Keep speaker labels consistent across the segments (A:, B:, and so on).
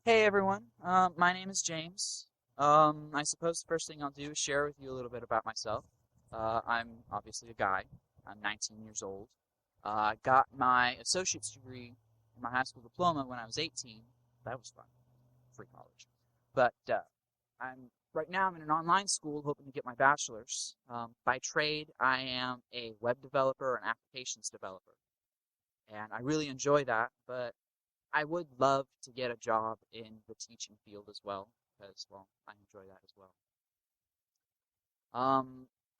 A: Hey everyone, my name is James. I suppose the first thing I'll do is share with you a little bit about myself. I'm obviously a guy. I'm 19 years old. I got my associate's degree in my high school diploma when I was 18. That was fun, free college. But I'm right now I'm in an online school hoping to get my bachelor's. By trade, I am a web developer and applications developer, and I really enjoy that. But I would love to get a job in the teaching field as well, because, well, I enjoy that as well.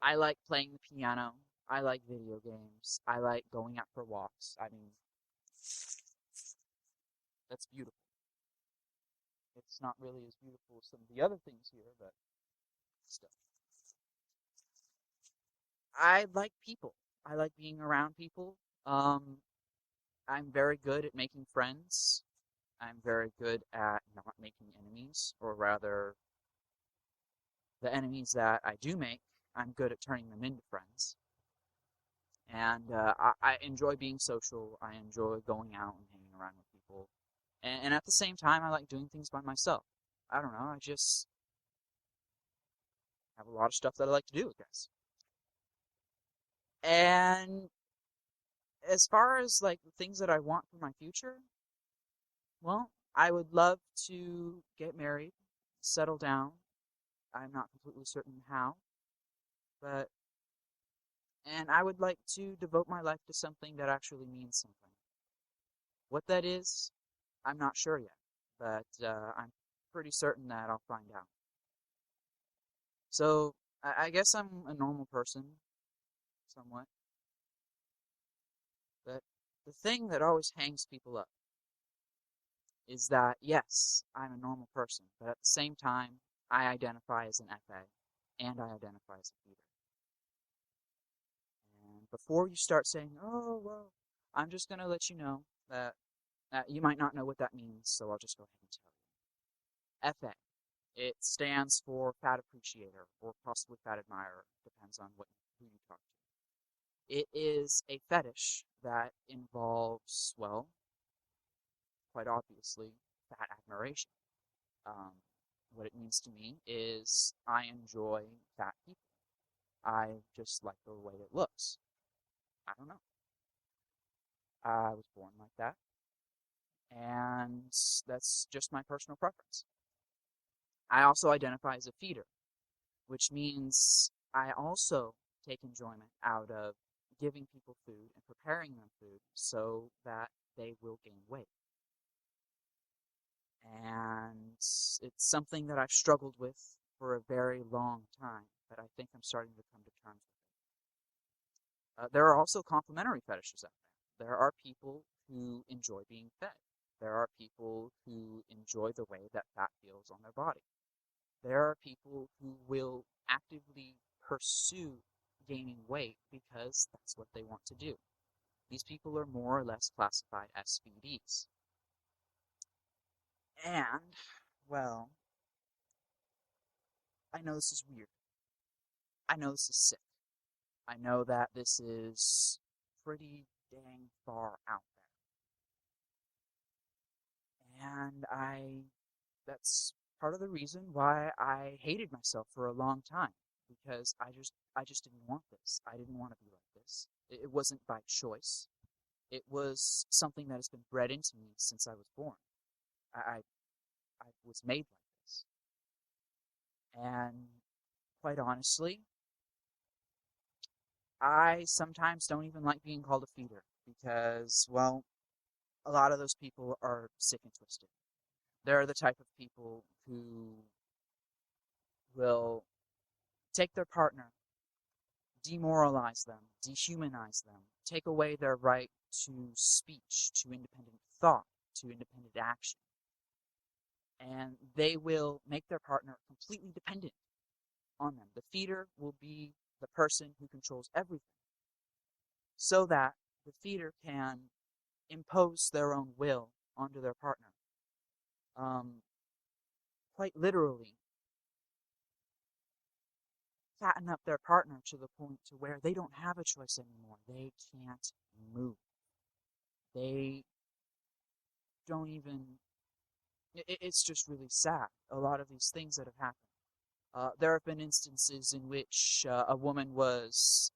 A: I like playing the piano. I like video games. I like going out for walks. I mean, that's beautiful. It's not really as beautiful as some of the other things here, but still. I like people. I like being around people. Um, I'm very good at making friends. I'm very good at not making enemies, or rather, the enemies that I do make, I'm good at turning them into friends. And I enjoy being social. I enjoy going out and hanging around with people. And at the same time, I like doing things by myself. I don't know. I just have a lot of stuff that I like to do, I guess. And as far as like the things that I want for my future, well, I would love to get married, settle down. I'm not completely certain how, but and I would like to devote my life to something that actually means something. What that is, I'm not sure yet, but I'm pretty certain that I'll find out. So I guess I'm a normal person, somewhat, but the thing that always hangs people up is that, yes, I'm a normal person, but at the same time, I identify as an FA and I identify as a feeder. And before you start saying, oh, well, I'm just going to let you know that you might not know what that means, so I'll just go ahead and tell you. FA. It stands for Fat Appreciator or possibly Fat Admirer, depends on who you talk to. It is a fetish that involves, well, quite obviously, fat admiration. Um, what it means to me is I enjoy fat people. I just like the way it looks. I don't know. I was born like that, and that's just my personal preference. I also identify as a feeder, which means I also take enjoyment out of giving people food and preparing them food so that they will gain weight. And it's something that I've struggled with for a very long time, but I think I'm starting to come to terms with it. There are also complementary fetishes out there. There are people who enjoy being fed. There are people who enjoy the way that fat feels on their body. There are people who will actively pursue gaining weight because that's what they want to do. These people are more or less classified as feedies. And, well, I know this is weird. I know this is sick. I know that this is pretty dang far out there. And that's part of the reason why I hated myself for a long time because I just didn't want this. I didn't want to be like this. It wasn't by choice. It was something that has been bred into me since I was born. I I was made like this. And quite honestly, I sometimes don't even like being called a feeder because, well, a lot of those people are sick and twisted. They're the type of people who will take their partner, demoralize them, dehumanize them, take away their right to speech, to independent thought, to independent action. And they will make their partner completely dependent on them. The feeder will be the person who controls everything so that the feeder can impose their own will onto their partner. Um, quite literally, fatten up their partner to the point to where they don't have a choice anymore. They can't move. They don't even It's just really sad, a lot of these things that have happened. There have been instances in which a woman was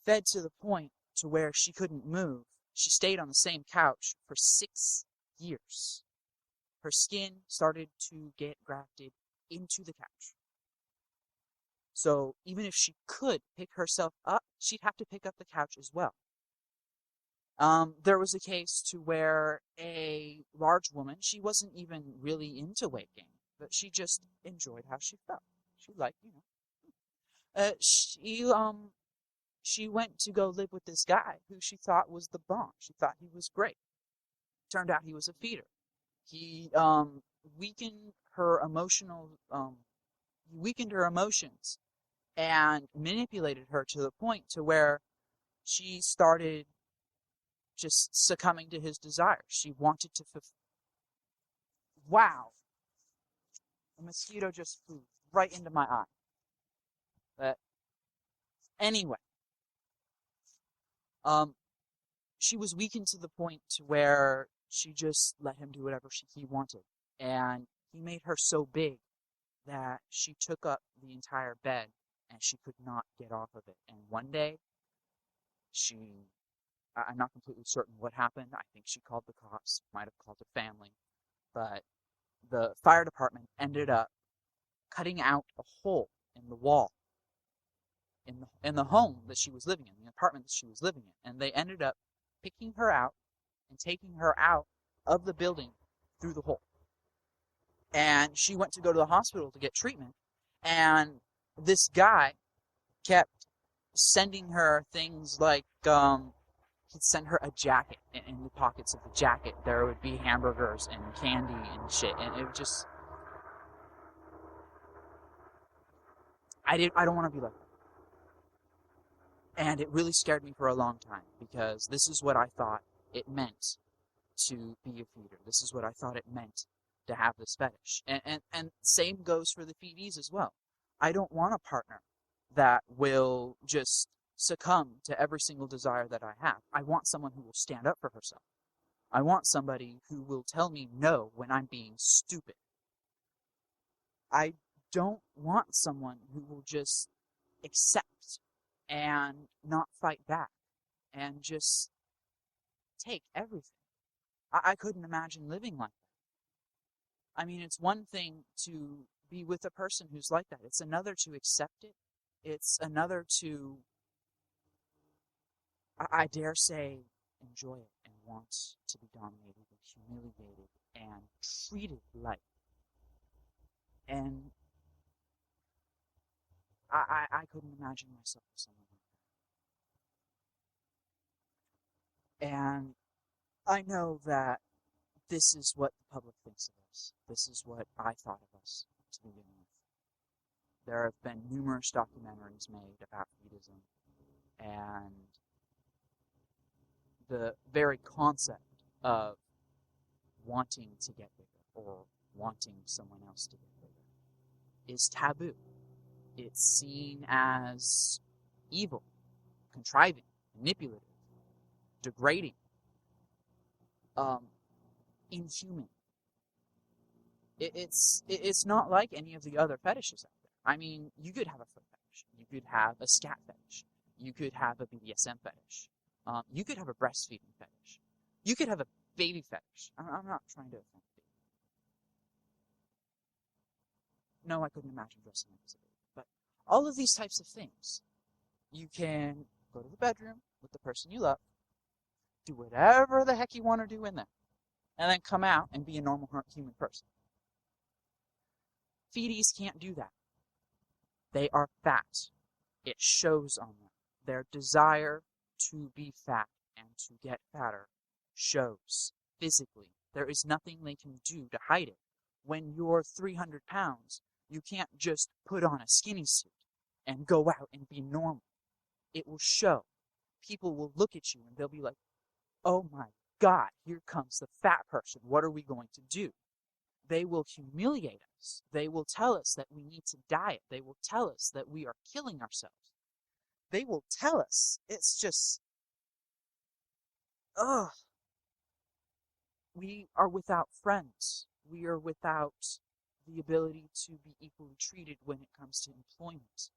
A: fed to the point to where she couldn't move. She stayed on the same couch for 6 years. Her skin started to get grafted into the couch. So even if she could pick herself up, she'd have to pick up the couch as well. There was a case to where a large woman, she wasn't even really into weight gain, but she just enjoyed how she felt. She liked, she went to go live with this guy who she thought was the bomb. She thought he was great. Turned out he was a feeder. He weakened her emotional, he weakened her emotions and manipulated her to the point to where she started just succumbing to his desires. She wanted to fulfill. Wow, a mosquito just flew right into my eye. But anyway, um, she was weakened to the point to where she just let him do whatever he wanted, and he made her so big that she took up the entire bed and she could not get off of it. And one day, I'm not completely certain what happened. I think she called the cops, might have called her family, but the fire department ended up cutting out a hole in the wall in the home that she was living in, the apartment that she was living in, and they ended up picking her out and taking her out of the building through the hole. And she went to go to the hospital to get treatment, and this guy kept sending her things like he'd send her a jacket, and in the pockets of the jacket there would be hamburgers and candy and shit, and it just I don't want to be like that. And it really scared me for a long time, because this is what I thought it meant to be a feeder. This is what I thought it meant to have this fetish. And same goes for the feedees as well. I don't want a partner that will just succumb to every single desire that I have. I want someone who will stand up for herself. I want somebody who will tell me no when I'm being stupid. I don't want someone who will just accept and not fight back and just take everything. I couldn't imagine living like that. I mean, it's one thing to be with a person who's like that. It's another to accept it. It's another to, I dare say, enjoy it and want to be dominated and humiliated and treated like. And I couldn't imagine myself with someone like that. And I know that this is what the public thinks of us. This is what I thought of us to begin with. There have been numerous documentaries made about feedism, and the very concept of wanting to get bigger or wanting someone else to get bigger is taboo. It's seen as evil, contriving, manipulative, degrading, inhuman. It's not like any of the other fetishes out there. I mean, you could have a foot fetish, you could have a scat fetish, you could have a BDSM fetish, you could have a breastfeeding fetish, you could have a baby fetish. I'm not trying to offend you. No, I couldn't imagine dressing up as a baby. But all of these types of things, you can go to the bedroom with the person you love, do whatever the heck you want to do in there, and then come out and be a normal human person. Feedees can't do that. They are fat. It shows on them. Their desire to be fat and to get fatter shows physically. There is nothing they can do to hide it. When you're 300 pounds, you can't just put on a skinny suit and go out and be normal. It will show. People will look at you and they'll be like, oh my God, here comes the fat person. What are we going to do? They will humiliate us. They will tell us that we need to diet. They will tell us that we are killing ourselves. They will tell us. It's just, ugh. We are without friends. We are without the ability to be equally treated when it comes to employment.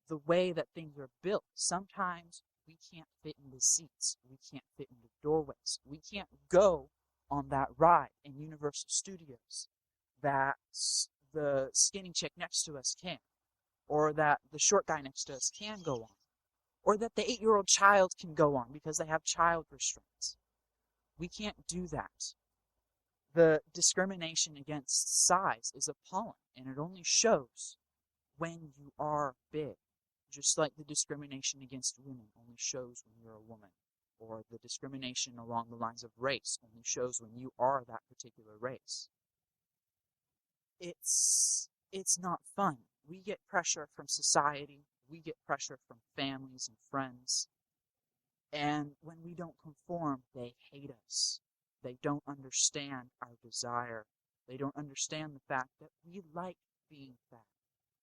A: The way that things are built, sometimes we can't fit in the seats. We can't fit in the doorways. We can't go on that ride in Universal Studios that the skinny chick next to us can, or that the short guy next to us can go on, or that the 8-year-old child can go on because they have child restraints. We can't do that. The discrimination against size is appalling, and it only shows when you are big. Just like the discrimination against women only shows when you're a woman, or the discrimination along the lines of race only shows when you are that particular race. It's not fun. We get pressure from society, we get pressure from families and friends, and when we don't conform, they hate us. They don't understand our desire. They don't understand the fact that we like being fat.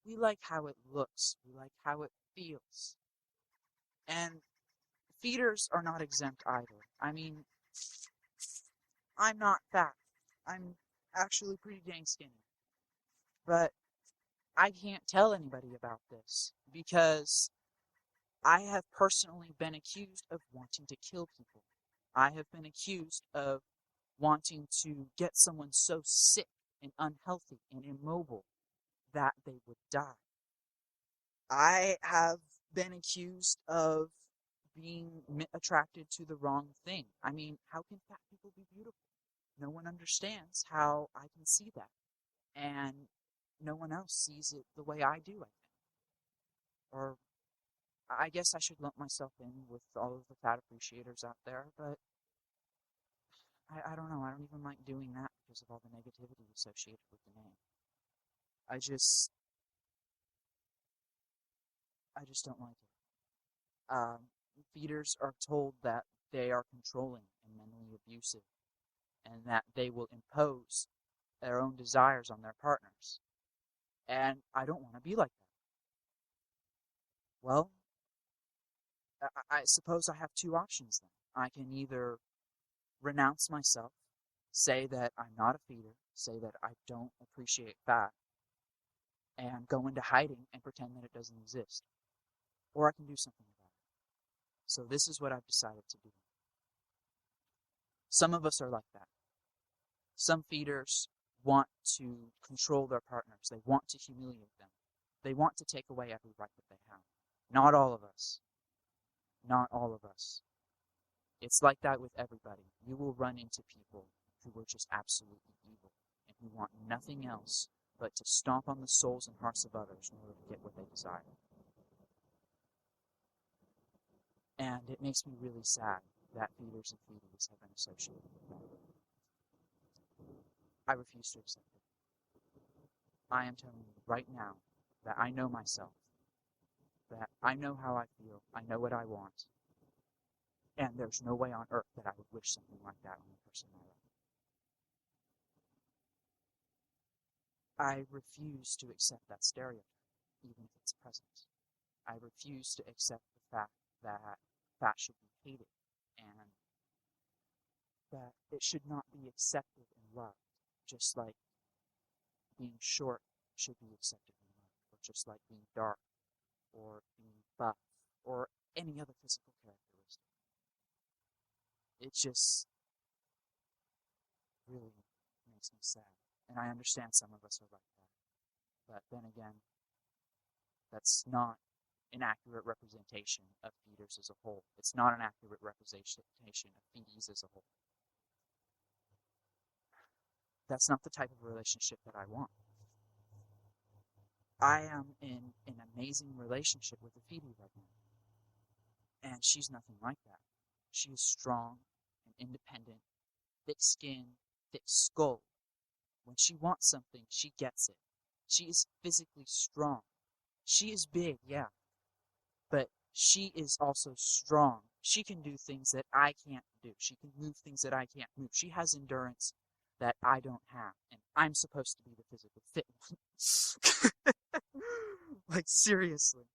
A: We like how it looks. We like how it feels. And feeders are not exempt either. I mean, I'm not fat. I'm actually pretty dang skinny. But I can't tell anybody about this because I have personally been accused of wanting to kill people. I have been accused of wanting to get someone so sick and unhealthy and immobile that they would die. I have been accused of being attracted to the wrong thing. I mean, how can fat people be beautiful? No one understands how I can see that. And no one else sees it the way I do, I think. Or I guess I should lump myself in with all of the fat appreciators out there, but I don't know. I don't even like doing that because of all the negativity associated with the name. I just don't like it. Feeders are told that they are controlling and mentally abusive, and that they will impose their own desires on their partners. And I don't want to be like that. Well, I suppose I have two options then. I can either renounce myself, say that I'm not a feeder, say that I don't appreciate fat, and go into hiding and pretend that it doesn't exist. Or I can do something about it. So this is what I've decided to do. Some of us are like that. Some feeders want to control their partners. They want to humiliate them. They want to take away every right that they have. Not all of us. Not all of us. It's like that with everybody. You will run into people who are just absolutely evil and who want nothing else but to stomp on the souls and hearts of others in order to get what they desire. And it makes me really sad that feeders and feedies have been associated with that. I refuse to accept it. I am telling you right now that I know myself, that I know how I feel, I know what I want, and there's no way on earth that I would wish something like that on a person in my life. I refuse to accept that stereotype, even if it's present. I refuse to accept the fact that fat should be hated, and that it should not be accepted and loved, just like being short should be accepted and loved, or just like being dark, or being buff, or any other physical characteristic. It just really makes me sad. And I understand some of us are like that. But then again, that's not an accurate representation of feeders as a whole. It's not an accurate representation of feedies as a whole. That's not the type of relationship that I want. I am in an amazing relationship with a feedie right now. And she's nothing like that. She is strong and independent, thick skin, thick skull. When she wants something, she gets it. She is physically strong. She is big, yeah, but she is also strong. She can do things that I can't do. She can move things that I can't move. She has endurance that I don't have, and I'm supposed to be the physically fit one. Like, seriously.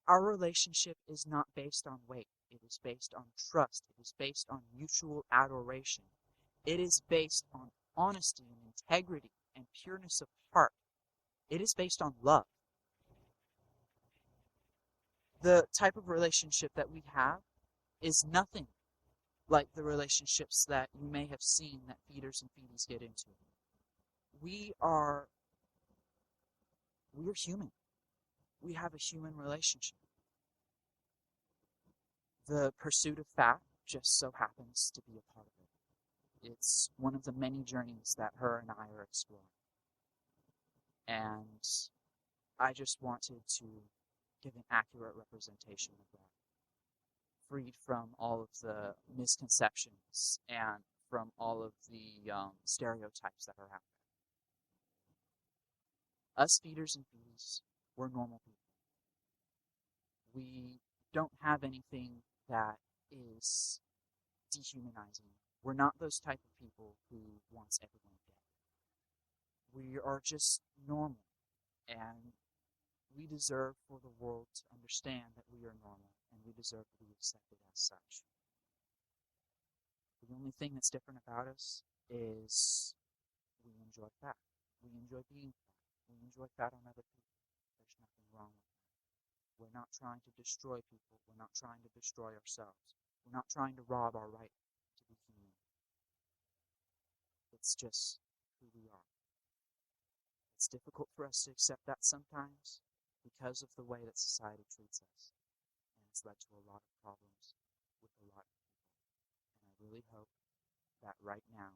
A: Our relationship is not based on weight. It is based on trust. It is based on mutual adoration. It is based on honesty and integrity and pureness of heart. It is based on love. The type of relationship that we have is nothing like the relationships that you may have seen that feeders and feedies get into. We are human. We have a human relationship. The pursuit of fat just so happens to be a part of it. It's one of the many journeys that her and I are exploring. And I just wanted to give an accurate representation of that, freed from all of the misconceptions and from all of the stereotypes that are out there. Us feeders and feedies, we're normal people. We don't have anything that is dehumanizing. We're not those type of people who wants everyone dead. We are just normal, and we deserve for the world to understand that we are normal, and we deserve to be accepted as such. The only thing that's different about us is we enjoy fat. We enjoy being fat. We enjoy fat on other people. There's nothing wrong with that. We're not trying to destroy people. We're not trying to destroy ourselves. We're not trying to rob our right to be human. It's just who we are. It's difficult for us to accept that sometimes because of the way that society treats us. And it's led to a lot of problems with a lot of people. And I really hope that right now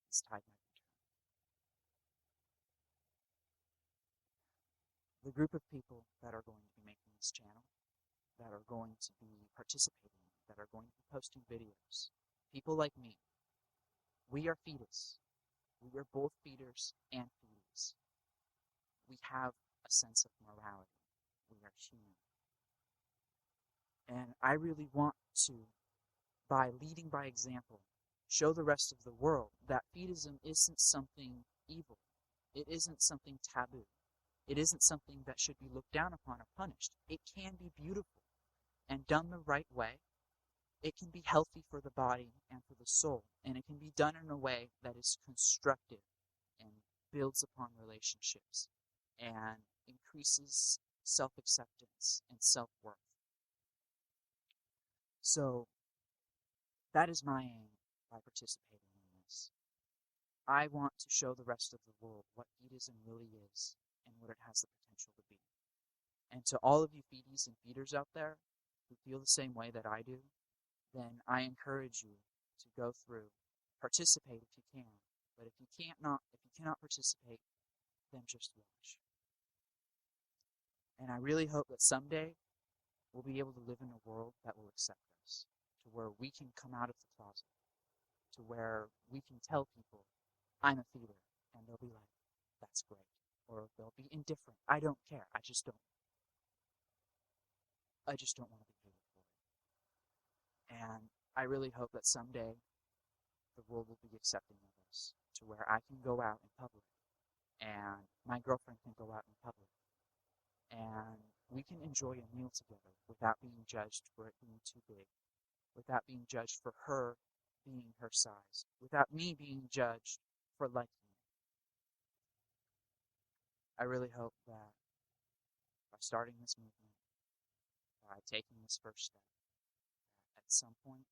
A: this tide might be turned. The group of people that are going to be making this channel, that are going to be participating, that are going to be posting videos, people like me, we are fetus. We are both feeders and feedies. We have a sense of morality. We are human. And I really want to, by leading by example, show the rest of the world that feedism isn't something evil. It isn't something taboo. It isn't something that should be looked down upon or punished. It can be beautiful, and done the right way, it can be healthy for the body and for the soul, and it can be done in a way that is constructive and builds upon relationships and increases self-acceptance and self-worth. So that is my aim by participating in this. I want to show the rest of the world what feedism really is and what it has the potential to be. And to all of you feedies and feeders out there who feel the same way that I do, then I encourage you to go through, participate if you can. But if you cannot participate, then just watch. And I really hope that someday we'll be able to live in a world that will accept us, to where we can come out of the closet, to where we can tell people, I'm a feeder, and they'll be like, that's great. Or they'll be indifferent. I don't care. I just don't want to be hated for it. And I really hope that someday the world will be accepting of us, to where I can go out in public, and my girlfriend can go out in public, and we can enjoy a meal together without being judged for it being too big, without being judged for her being her size, without me being judged for liking it. I really hope that by starting this movement, by taking this first step, at some point